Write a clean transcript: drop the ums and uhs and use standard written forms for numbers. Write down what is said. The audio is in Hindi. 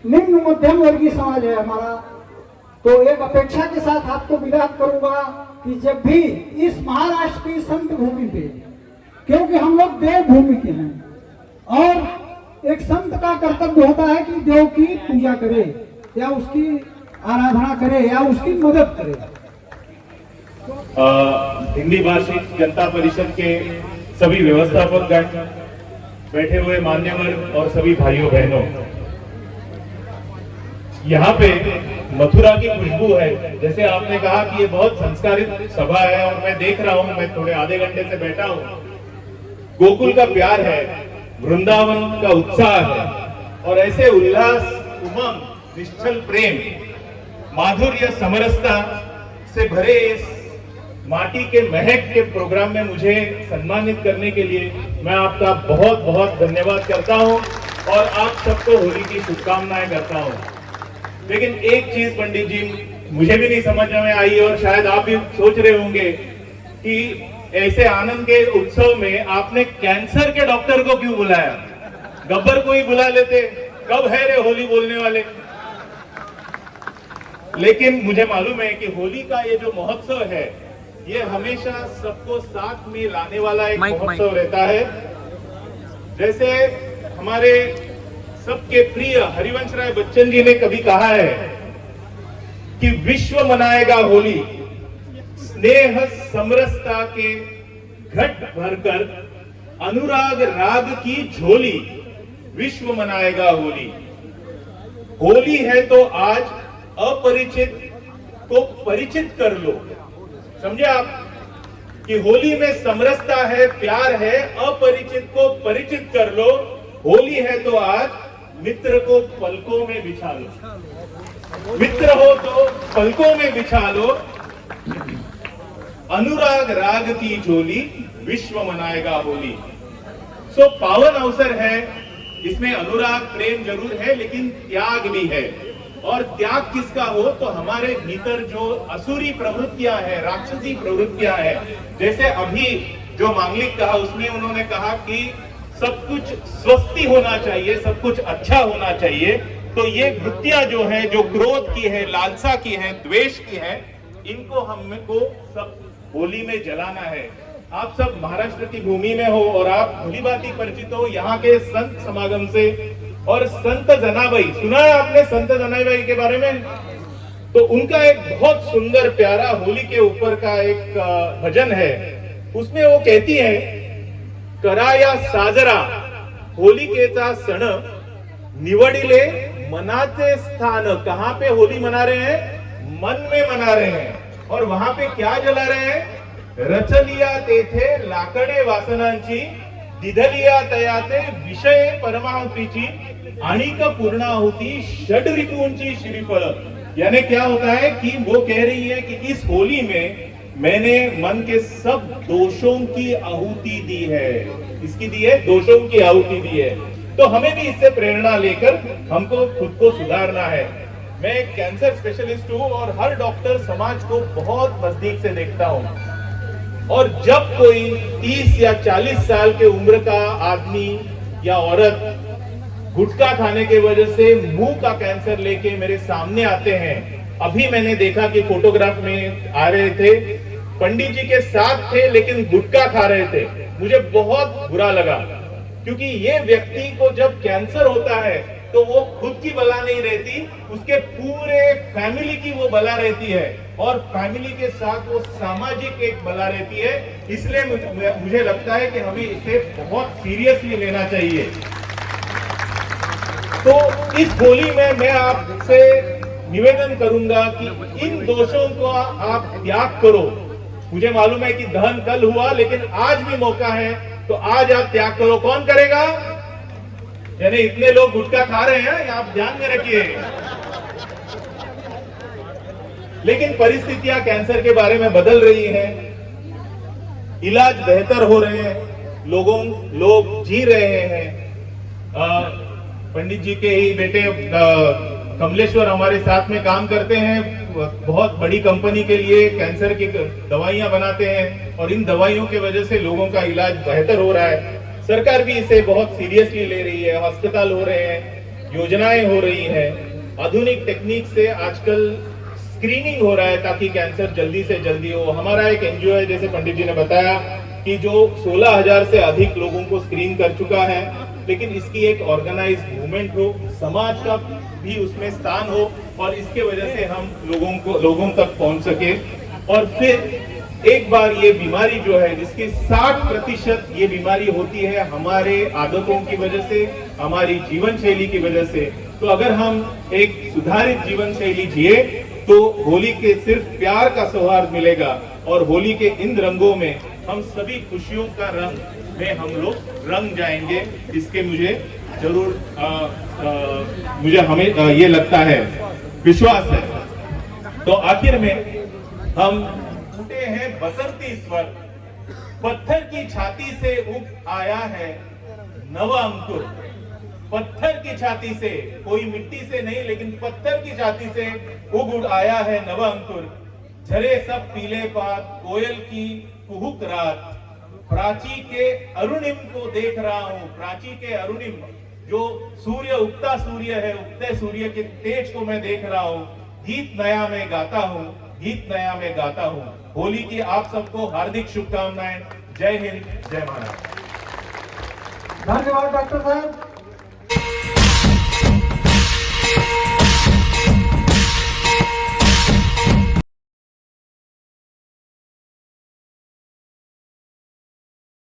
निम्न मध्यम वर्गीय समाज है हमारा। तो एक अपेक्षा के साथ आपको विदा करूंगा कि जब भी इस महाराष्ट्र की संत भूमि पे, क्योंकि हम लोग देवभूमि के हैं और एक संत का कर्तव्य होता है कि देव की पूजा करे या उसकी आराधना करे या उसकी मदद करे। हिंदी भाषिक जनता परिषद के सभी व्यवस्थापक गण, बैठे हुए मान्यवर और सभी भाइयों बहनों, यहाँ पे मथुरा की खुशबू है। जैसे आपने कहा कि ये बहुत संस्कारित सभा है और मैं देख रहा हूँ, मैं थोड़े आधे घंटे से बैठा हूँ। गोकुल का प्यार है, वृंदावन का उत्साह है और ऐसे उल्लास, उमंग, निश्चल प्रेम, माधुर्य, समरसता से भरे इस माटी के महक के प्रोग्राम में मुझे सम्मानित करने के लिए मैं आपका बहुत बहुत धन्यवाद करता हूं और आप सबको होली की शुभकामनाएं करता हूं। लेकिन एक चीज पंडित जी मुझे भी नहीं समझ में आई और शायद आप भी सोच रहे होंगे कि ऐसे आनंद के उत्सव में आपने कैंसर के डॉक्टर को क्यों बुलाया? गब्बर को ही बुला लेते, कब है रे होली बोलने वाले। लेकिन मुझे मालूम है कि होली का ये जो महोत्सव है ये हमेशा सबको साथ में लाने वाला एक महोत्सव रहता है। जैसे हमारे सबके प्रिय हरिवंश राय बच्चन जी ने कभी कहा है कि विश्व मनाएगा होली, स्नेह समरसता के घट भरकर अनुराग राग की झोली, विश्व मनाएगा होली। होली है तो आज अपरिचित को परिचित कर लो। समझे आप कि होली में समरसता है, प्यार है, अपरिचित को परिचित कर लो। होली है तो आज मित्र को पलकों में बिछा लो, मित्र हो तो पलकों में बिछा लो। अनुराग राग की झोली, विश्व मनाएगा होली। सो पावन अवसर है, इसमें अनुराग प्रेम जरूर है लेकिन त्याग भी है। और त्याग किसका हो तो हमारे भीतर जो असुरी प्रवृत्तियां हैं, राक्षसी प्रवृत्तियां हैं, जैसे अभी जो मांगलिक कहा उसमें उन्होंने कहा कि सब कुछ स्वस्ति होना चाहिए, सब कुछ अच्छा होना चाहिए। तो ये वृत्तियां जो है, जो क्रोध की है, लालसा की है, द्वेष की है, इनको हमको सब होली में जलाना है। आप सब महाराष्ट्र की भूमि में हो और आप भली भांति परिचित हो यहाँ के संत समागम से। और संत जनाबाई, सुना है आपने संत जनाबाई के बारे में? तो उनका एक बहुत सुंदर प्यारा होली के ऊपर का एक भजन है। उसमें वो कहती है, कराया साजरा होलिकेचा सण, निवडिले मनाचे स्थान। कहां पे होली मना रहे हैं? मन में मना रहे हैं। और वहां पे क्या जला रहे हैं? रचलिया तेथे लाकडे वासनांची, दिधलिया तयाते विषय परमाहुतीची, आणिक पूर्णाहुती षड ऋतूंची श्रीफळ। यानी क्या होता है कि वो कह रही है कि इस होली में मैंने मन के सब दोषों की आहुति दी है। इसकी दी है, दोषों की आहुति दी है। तो हमें भी इससे प्रेरणा लेकर हमको खुद को सुधारना है। मैं एक कैंसर स्पेशलिस्ट हूँ और हर डॉक्टर समाज को बहुत नजदीक से देखता हूँ। और जब कोई 30 या 40 साल के उम्र का आदमी या औरत गुटखा खाने के वजह से मुंह का कैंसर लेके मेरे सामने आते हैं, अभी मैंने देखा कि फोटोग्राफ में आ रहे थे, पंडित जी के साथ थे लेकिन गुटखा खा रहे थे। मुझे बहुत बुरा लगा, क्योंकि ये व्यक्ति को जब कैंसर होता है तो वो खुद की बला नहीं रहती, उसके पूरे फैमिली की वो बला रहती है और फैमिली के साथ वो सामाजिक एक बला रहती है। इसलिए मुझे लगता है कि हमें इसे बहुत सीरियसली लेना चाहिए। तो इस होली में मैं आपसे निवेदन करूंगा कि इन दोषों को आप त्याग करो। मुझे मालूम है कि दहन कल हुआ लेकिन आज भी मौका है, तो आज आप त्याग करो। कौन करेगा? यानी इतने लोग गुटखा खा रहे हैं, आप ध्यान में रखिए। लेकिन परिस्थितियां कैंसर के बारे में बदल रही हैं, इलाज बेहतर हो रहे हैं, लोग जी रहे हैं। पंडित जी के ही बेटे कमलेश्वर हमारे साथ में काम करते हैं, बहुत बड़ी कंपनी के लिए कैंसर की दवाइयां बनाते हैं और इन दवाइयों की वजह से लोगों का इलाज बेहतर हो रहा है। सरकार भी इसे बहुत सीरियसली ले रही है, अस्पताल हो रहे हैं, योजनाएं हो रही है, आधुनिक टेक्निक से आजकल स्क्रीनिंग हो रहा है ताकि कैंसर जल्दी से जल्दी हो। हमारा एक एनजीओ है, जैसे पंडित जी ने बताया, कि जो 16,000 से अधिक लोगों को स्क्रीन कर चुका है, लेकिन इसकी एक ऑर्गेनाइज्ड मूवमेंट हो, समाज का भी उसमें स्थान हो और इसके वजह से हम लोगों तक पहुंच सके। और फिर एक बार ये बीमारी जो है, जिसकी 60% ये बीमारी होती है हमारे आदतों की वजह से, हमारी जीवन शैली की वजह से, तो अगर हम एक सुधारित जीवन शैली जिए तो होली के सिर्फ प्यार का सौहार्द मिलेगा और होली के इन रंगों में हम सभी खुशियों का रंग में हम लोग रंग जाएंगे। इसके मुझे जरूर हमें ये लगता है, विश्वास है। तो आखिर में हम उठे हैं बसंती स्वर, पत्थर की छाती से उग आया है नवा अंकुर। पत्थर की छाती से, कोई मिट्टी से नहीं, लेकिन पत्थर की छाती से उग आया है नवा अंकुर। झरे सब पीले पात, कोयल की कुहुक रात, प्राची के अरुणिम को देख रहा हूं। प्राची के अरुणिम, जो सूर्य, उगता सूर्य है, उगते सूर्य के तेज को मैं देख रहा हूं। गीत नया मैं गाता हूं, गीत नया मैं गाता हूं। होली की आप सबको हार्दिक शुभकामनाएं। जय हिंद, जय महाराष्ट्र। धन्यवाद डॉक्टर साहब।